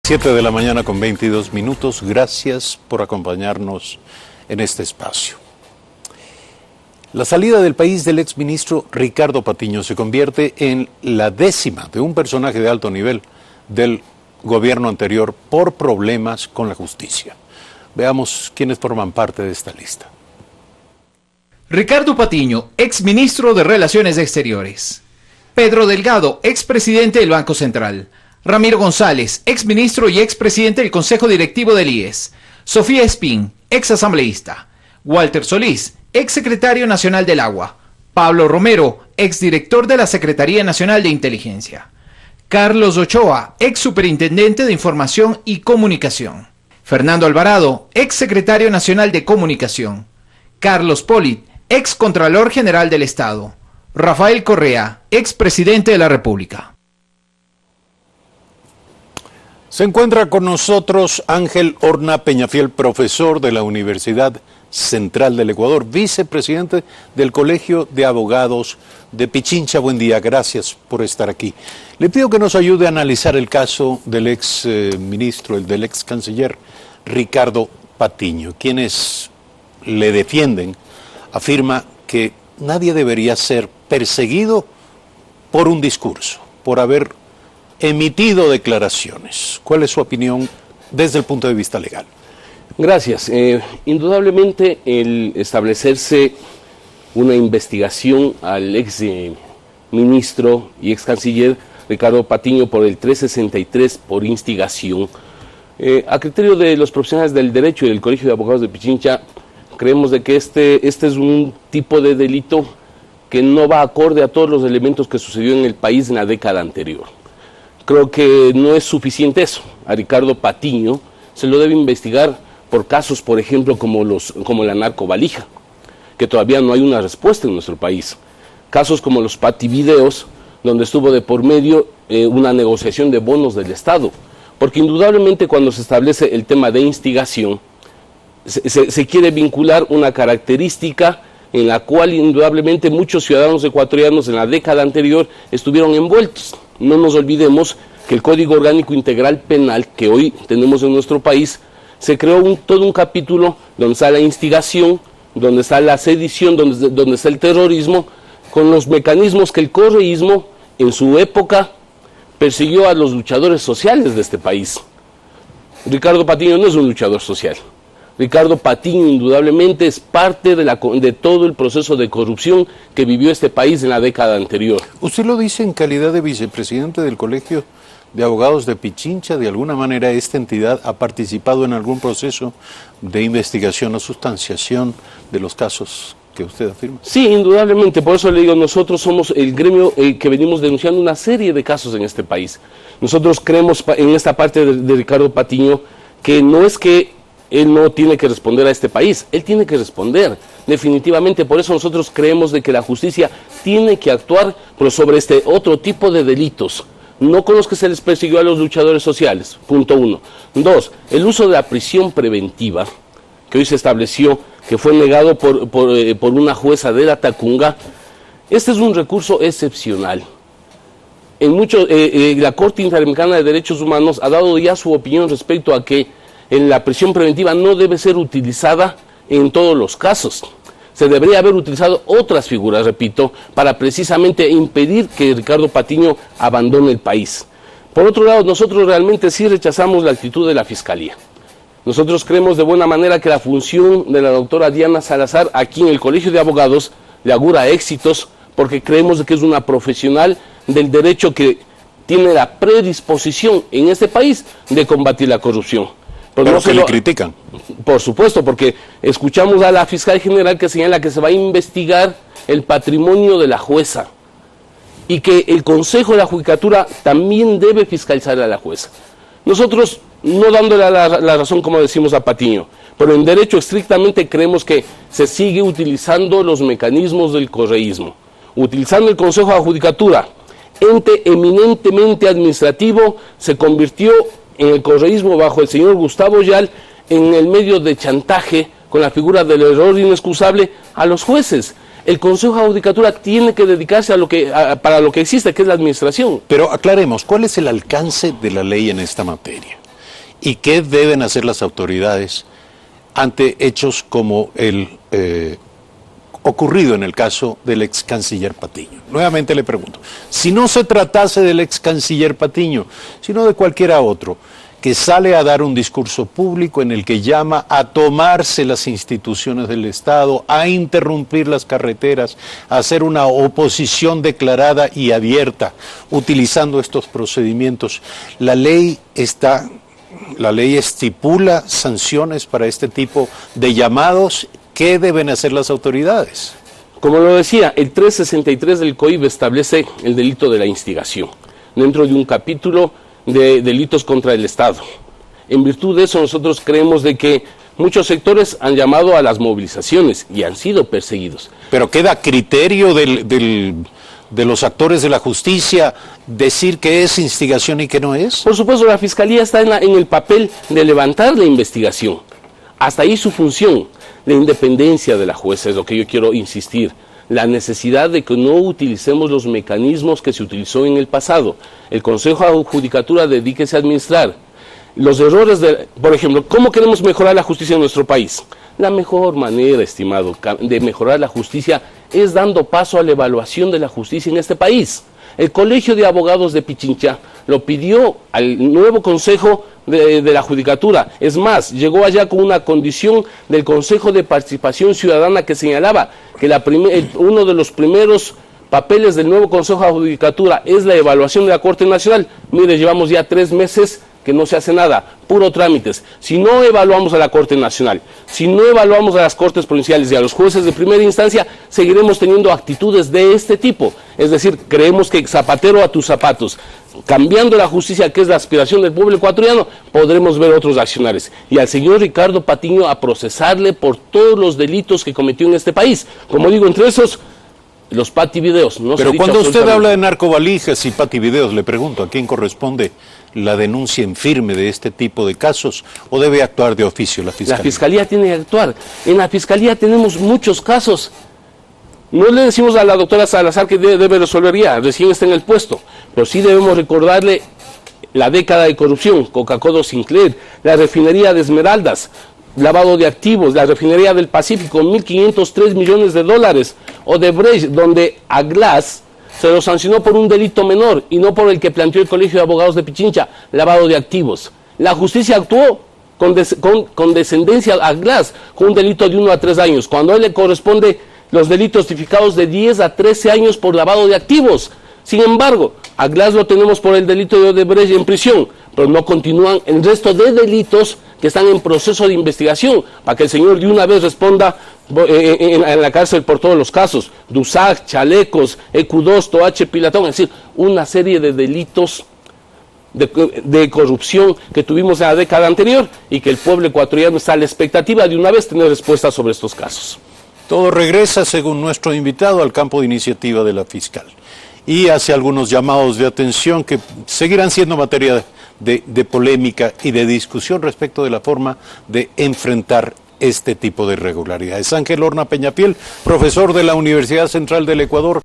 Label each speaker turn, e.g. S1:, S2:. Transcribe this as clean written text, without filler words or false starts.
S1: 7 de la mañana con 22 minutos. Gracias por acompañarnos en este espacio. La salida del país del exministro Ricardo Patiño se convierte en la 10ª de un personaje de alto nivel del gobierno anterior por problemas con la justicia. Veamos quiénes forman parte de esta lista.
S2: Ricardo Patiño, exministro de Relaciones Exteriores. Pedro Delgado, expresidente del Banco Central. Ramiro González, exministro y expresidente del Consejo Directivo del IES. Sofía Espín, exasambleísta. Walter Solís, exsecretario nacional del Agua. Pablo Romero, exdirector de la Secretaría Nacional de Inteligencia. Carlos Ochoa, exsuperintendente de Información y Comunicación. Fernando Alvarado, exsecretario nacional de Comunicación. Carlos Polit, excontralor general del Estado. Rafael Correa, expresidente de la República.
S1: Se encuentra con nosotros Ángel Horna Peñafiel, profesor de la Universidad Central del Ecuador, vicepresidente del Colegio de Abogados de Pichincha. Buen día, gracias por estar aquí. Le pido que nos ayude a analizar el caso del ex ministro, del ex canciller Ricardo Patiño. Quienes le defienden afirma que nadie debería ser perseguido por un discurso, por haber emitido declaraciones. ¿Cuál es su opinión desde el punto de vista legal?
S3: Gracias. Indudablemente el establecerse una investigación al ex ministro y ex canciller Ricardo Patiño por el 363 por instigación, a criterio de los profesionales del derecho y del Colegio de Abogados de Pichincha, creemos de que este es un tipo de delito que no va acorde a todos los elementos que sucedió en el país en la década anterior. Creo que no es suficiente eso. A Ricardo Patiño se lo debe investigar por casos, por ejemplo, como la narcovalija, que todavía no hay una respuesta en nuestro país. Casos como los pativideos, donde estuvo de por medio una negociación de bonos del Estado. Porque indudablemente cuando se establece el tema de instigación, se quiere vincular una característica en la cual indudablemente muchos ciudadanos ecuatorianos en la década anterior estuvieron envueltos. No nos olvidemos que el Código Orgánico Integral Penal que hoy tenemos en nuestro país, se creó todo un capítulo donde está la instigación, donde está la sedición, donde está el terrorismo, con los mecanismos que el correísmo en su época persiguió a los luchadores sociales de este país. Ricardo Patiño no es un luchador social. Ricardo Patiño indudablemente es parte de todo el proceso de corrupción que vivió este país en la década anterior.
S1: Usted lo dice en calidad de vicepresidente del Colegio de Abogados de Pichincha. ¿De alguna manera esta entidad ha participado en algún proceso de investigación o sustanciación de los casos que usted afirma? Sí, indudablemente. Por eso le digo, nosotros somos el gremio que venimos denunciando una serie de casos en este país. Nosotros creemos en esta parte de Ricardo Patiño que no es que él no tiene que responder a este país, él tiene que responder, definitivamente. Por eso nosotros creemos de que la justicia tiene que actuar, pero sobre este otro tipo de delitos, no con los que se les persiguió a los luchadores sociales, punto 1. 2, el uso de la prisión preventiva, que hoy se estableció, que fue negado por una jueza de la Tacunga. Este es un recurso excepcional. La Corte Interamericana de Derechos Humanos ha dado ya su opinión respecto a que la prisión preventiva no debe ser utilizada en todos los casos. Se debería haber utilizado otras figuras, repito, para precisamente impedir que Ricardo Patiño abandone el país. Por otro lado, nosotros realmente sí rechazamos la actitud de la Fiscalía. Nosotros creemos de buena manera que la función de la doctora Diana Salazar aquí en el Colegio de Abogados le augura éxitos, porque creemos que es una profesional del derecho que tiene la predisposición en este país de combatir la corrupción. Pero no se le critican.
S3: Por supuesto, porque escuchamos a la fiscal general que señala que se va a investigar el patrimonio de la jueza y que el Consejo de la Judicatura también debe fiscalizar a la jueza. Nosotros, no dándole la razón, como decimos, a Patiño, pero en derecho estrictamente creemos que se sigue utilizando los mecanismos del correísmo, utilizando el Consejo de la Judicatura, ente eminentemente administrativo, se convirtió en el correísmo bajo el señor Gustavo Yal en el medio de chantaje con la figura del error inexcusable a los jueces. El Consejo de Judicatura tiene que dedicarse para lo que existe, que es la administración.
S1: Pero aclaremos, ¿cuál es el alcance de la ley en esta materia? y qué deben hacer las autoridades ante hechos como el ocurrido en el caso del ex canciller Patiño. Nuevamente le pregunto, si no se tratase del ex canciller Patiño, sino de cualquiera otro, que sale a dar un discurso público en el que llama a tomarse las instituciones del Estado, a interrumpir las carreteras, a hacer una oposición declarada y abierta, utilizando estos procedimientos, la ley estipula sanciones para este tipo de llamados. ¿Qué deben hacer las autoridades?
S3: Como lo decía, el 363 del COIB establece el delito de la instigación, dentro de un capítulo de delitos contra el Estado. En virtud de eso, nosotros creemos de que muchos sectores han llamado a las movilizaciones y han sido perseguidos.
S1: Pero queda a criterio de los actores de la justicia decir que es instigación y que no es.
S3: Por supuesto, la Fiscalía está en el papel de levantar la investigación. Hasta ahí su función. La independencia de la jueza es lo que yo quiero insistir. La necesidad de que no utilicemos los mecanismos que se utilizó en el pasado. El Consejo de Judicatura dedíquese a administrar. Los errores, por ejemplo, ¿cómo queremos mejorar la justicia en nuestro país? La mejor manera, estimado, de mejorar la justicia es dando paso a la evaluación de la justicia en este país. El Colegio de Abogados de Pichincha lo pidió al nuevo Consejo de la Judicatura. Es más, llegó allá con una condición del Consejo de Participación Ciudadana que señalaba que uno de los primeros papeles del nuevo Consejo de Judicatura es la evaluación de la Corte Nacional. Mire, llevamos ya 3 meses que no se hace nada, puro trámites. Si no evaluamos a la Corte Nacional, si no evaluamos a las Cortes Provinciales y a los jueces de primera instancia, seguiremos teniendo actitudes de este tipo. Es decir, creemos que zapatero a tus zapatos, cambiando la justicia, que es la aspiración del pueblo ecuatoriano, podremos ver otros accionarios. Y al señor Ricardo Patiño a procesarle por todos los delitos que cometió en este país. Como digo, entre esos, los pativideos. No
S1: Pero cuando usted habla de narcovalijas y pativideos, le pregunto, ¿a quién corresponde la denuncia en firme de este tipo de casos o debe actuar de oficio la Fiscalía?
S3: La Fiscalía tiene que actuar. En la Fiscalía tenemos muchos casos. No le decimos a la doctora Salazar que debe resolver ya, recién está en el puesto, pero sí debemos recordarle la década de corrupción, Coca-Cola Sinclair, la refinería de Esmeraldas, lavado de activos, la refinería del Pacífico, 1.503 millones de dólares, Odebrecht, donde a Glass se lo sancionó por un delito menor y no por el que planteó el Colegio de Abogados de Pichincha, lavado de activos. La justicia actuó con descendencia a Glass, con un delito de 1 a 3 años, cuando a él le corresponde los delitos tipificados de 10 a 13 años por lavado de activos. Sin embargo, a Glass lo tenemos por el delito de Odebrecht en prisión, pero no continúan el resto de delitos que están en proceso de investigación, para que el señor de una vez responda en la cárcel por todos los casos. Dusac, Chalecos, EQ2, Toache, Pilatón, es decir, una serie de delitos de corrupción que tuvimos en la década anterior y que el pueblo ecuatoriano está a la expectativa de una vez tener respuestas sobre estos casos.
S1: Todo regresa, según nuestro invitado, al campo de iniciativa de la fiscal y hace algunos llamados de atención que seguirán siendo materia de polémica y de discusión respecto de la forma de enfrentar este tipo de irregularidades. Ángel Horna Peñafiel, profesor de la Universidad Central del Ecuador.